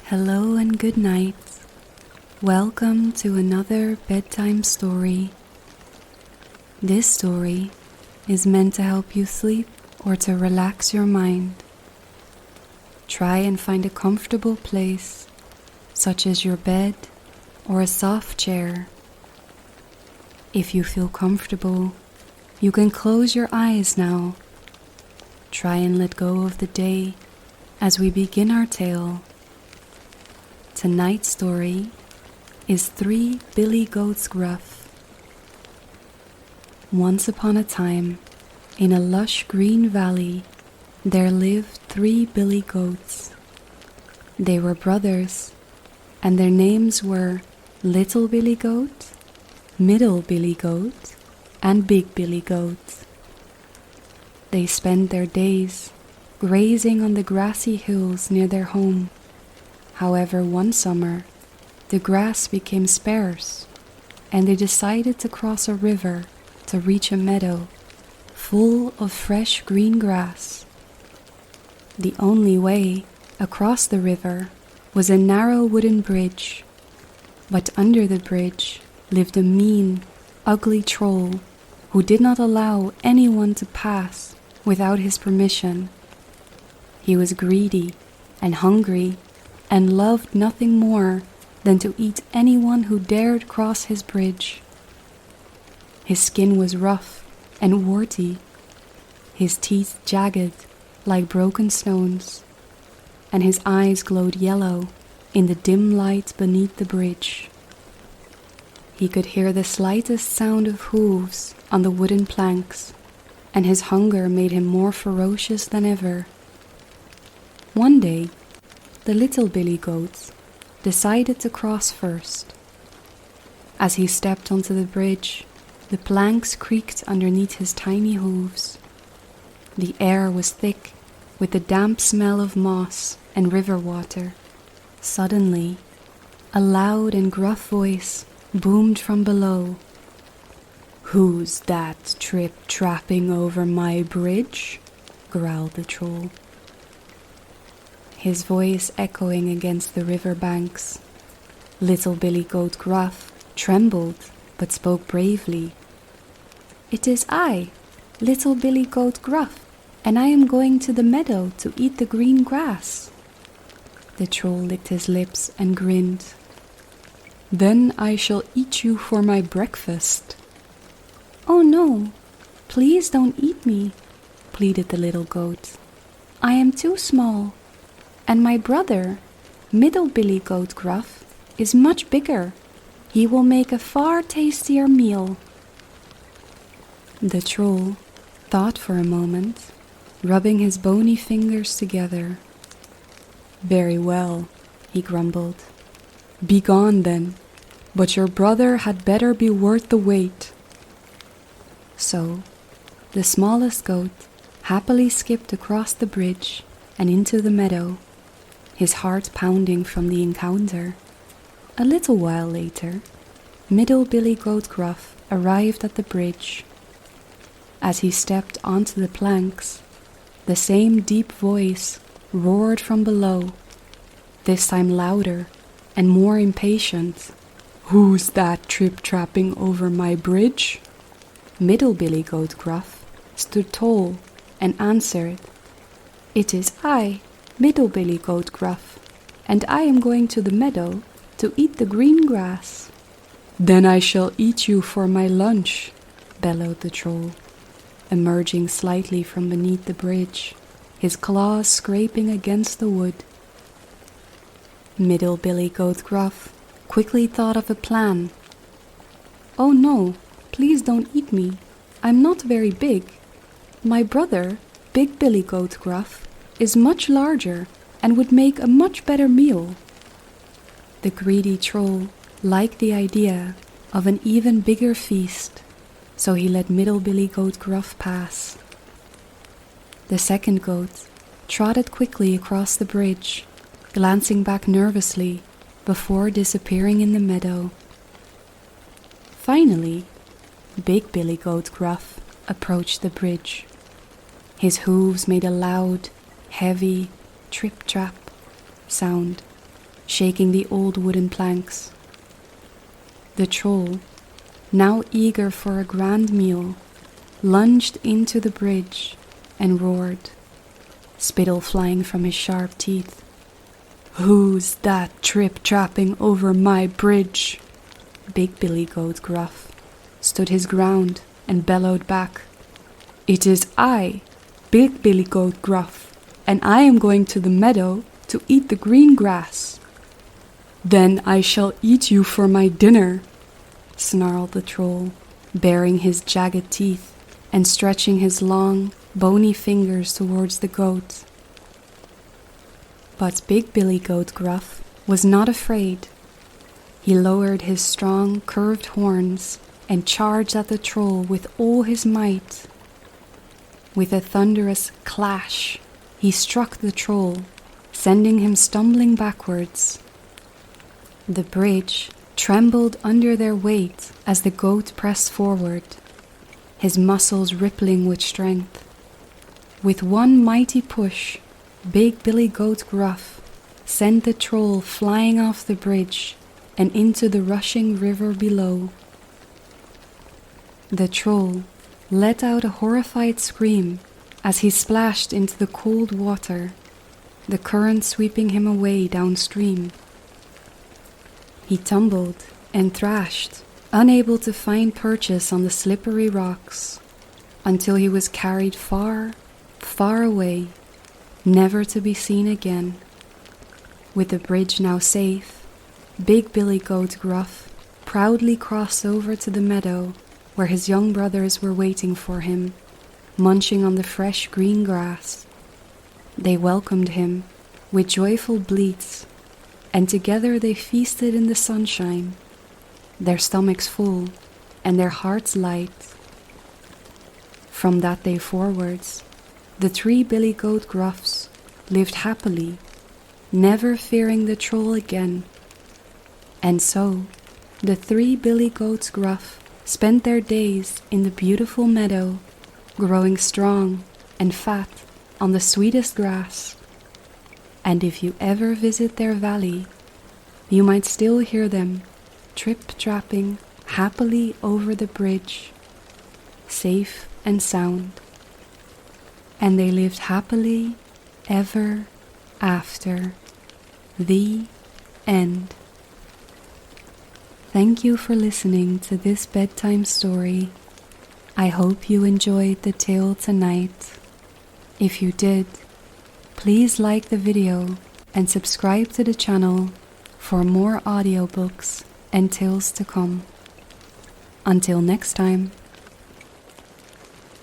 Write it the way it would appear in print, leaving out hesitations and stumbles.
Hello and good night. Welcome to another bedtime story. This story is meant to help you sleep or to relax your mind. Try and find a comfortable place, such as your bed or a soft chair. If you feel comfortable, you can close your eyes now. Try and let go of the day as we begin our tale. Tonight's story is Three Billy Goats Gruff. Once upon a time, in a lush green valley, there lived 3 billy goats. They were brothers, and their names were Little Billy Goat, Middle Billy Goat, and Big Billy Goat. They spent their days grazing on the grassy hills near their home. However, one summer, the grass became sparse, and they decided to cross a river to reach a meadow full of fresh green grass. The only way across the river was a narrow wooden bridge, but under the bridge lived a mean, ugly troll who did not allow anyone to pass without his permission. He was greedy and hungry and loved nothing more than to eat anyone who dared cross his bridge. His skin was rough and warty, his teeth jagged like broken stones, and his eyes glowed yellow in the dim light beneath the bridge. He could hear the slightest sound of hooves on the wooden planks, and his hunger made him more ferocious than ever. One day, the little billy goat decided to cross first. As he stepped onto the bridge, the planks creaked underneath his tiny hooves. The air was thick with the damp smell of moss and river water. Suddenly, a loud and gruff voice boomed from below. "Who's that trip-trapping over my bridge?" growled the troll, his voice echoing against the river banks. Little Billy Goat Gruff trembled but spoke bravely. "It is I, Little Billy Goat Gruff, and I am going to the meadow to eat the green grass." The troll licked his lips and grinned. "Then I shall eat you for my breakfast." "Oh no, please don't eat me," pleaded the little goat. "I am too small, and my brother, Middle Billy Goat Gruff, is much bigger. He will make a far tastier meal." The troll thought for a moment, rubbing his bony fingers together. "Very well," he grumbled. "Be gone then, but your brother had better be worth the wait." So, the smallest goat happily skipped across the bridge and into the meadow, his heart pounding from the encounter. A little while later, Middle Billy Goat Gruff arrived at the bridge. As he stepped onto the planks, the same deep voice roared from below, this time louder and more impatient. "Who's that trip-trapping over my bridge?" Middle Billy Goat Gruff stood tall and answered, "It is I, Middle Billy Goat Gruff, and I am going to the meadow to eat the green grass." "Then I shall eat you for my lunch," bellowed the troll, emerging slightly from beneath the bridge, his claws scraping against the wood. Middle Billy Goat Gruff quickly thought of a plan. "Oh no, please don't eat me. I'm not very big. My brother, Big Billy Goat Gruff, is much larger and would make a much better meal." The greedy troll liked the idea of an even bigger feast, so he let Middle Billy Goat Gruff pass. The second goat trotted quickly across the bridge, glancing back nervously before disappearing in the meadow. Finally, Big Billy Goat Gruff approached the bridge. His hooves made a loud, heavy trip-trap sound shaking the old wooden planks. The troll, now eager for a grand meal, lunged into the bridge and roared, spittle flying from his sharp teeth. "Who's that trip-trapping over my bridge?" Big Billy Goat Gruff stood his ground and bellowed back. "It is I, Big Billy Goat Gruff, and I am going to the meadow to eat the green grass." "Then I shall eat you for my dinner," snarled the troll, baring his jagged teeth and stretching his long, bony fingers towards the goat. But Big Billy Goat Gruff was not afraid. He lowered his strong, curved horns and charged at the troll with all his might. With a thunderous clash, he struck the troll, sending him stumbling backwards. The bridge trembled under their weight as the goat pressed forward, his muscles rippling with strength. With one mighty push, Big Billy Goat Gruff sent the troll flying off the bridge and into the rushing river below. The troll let out a horrified scream as he splashed into the cold water, the current sweeping him away downstream. He tumbled and thrashed, unable to find purchase on the slippery rocks, until he was carried far, far away, never to be seen again. With the bridge now safe, Big Billy Goat Gruff proudly crossed over to the meadow where his young brothers were waiting for him, munching on the fresh green grass. They welcomed him with joyful bleats, and together they feasted in the sunshine, their stomachs full and their hearts light. From that day forwards, the Three Billy Goat Gruffs lived happily, never fearing the troll again. And so, the Three Billy Goats Gruff spent their days in the beautiful meadow, growing strong and fat on the sweetest grass. And if you ever visit their valley, you might still hear them trip-trapping happily over the bridge, safe and sound. And they lived happily ever after. The end. Thank you for listening to this bedtime story. I hope you enjoyed the tale tonight. If you did, please like the video and subscribe to the channel for more audiobooks and tales to come. Until next time.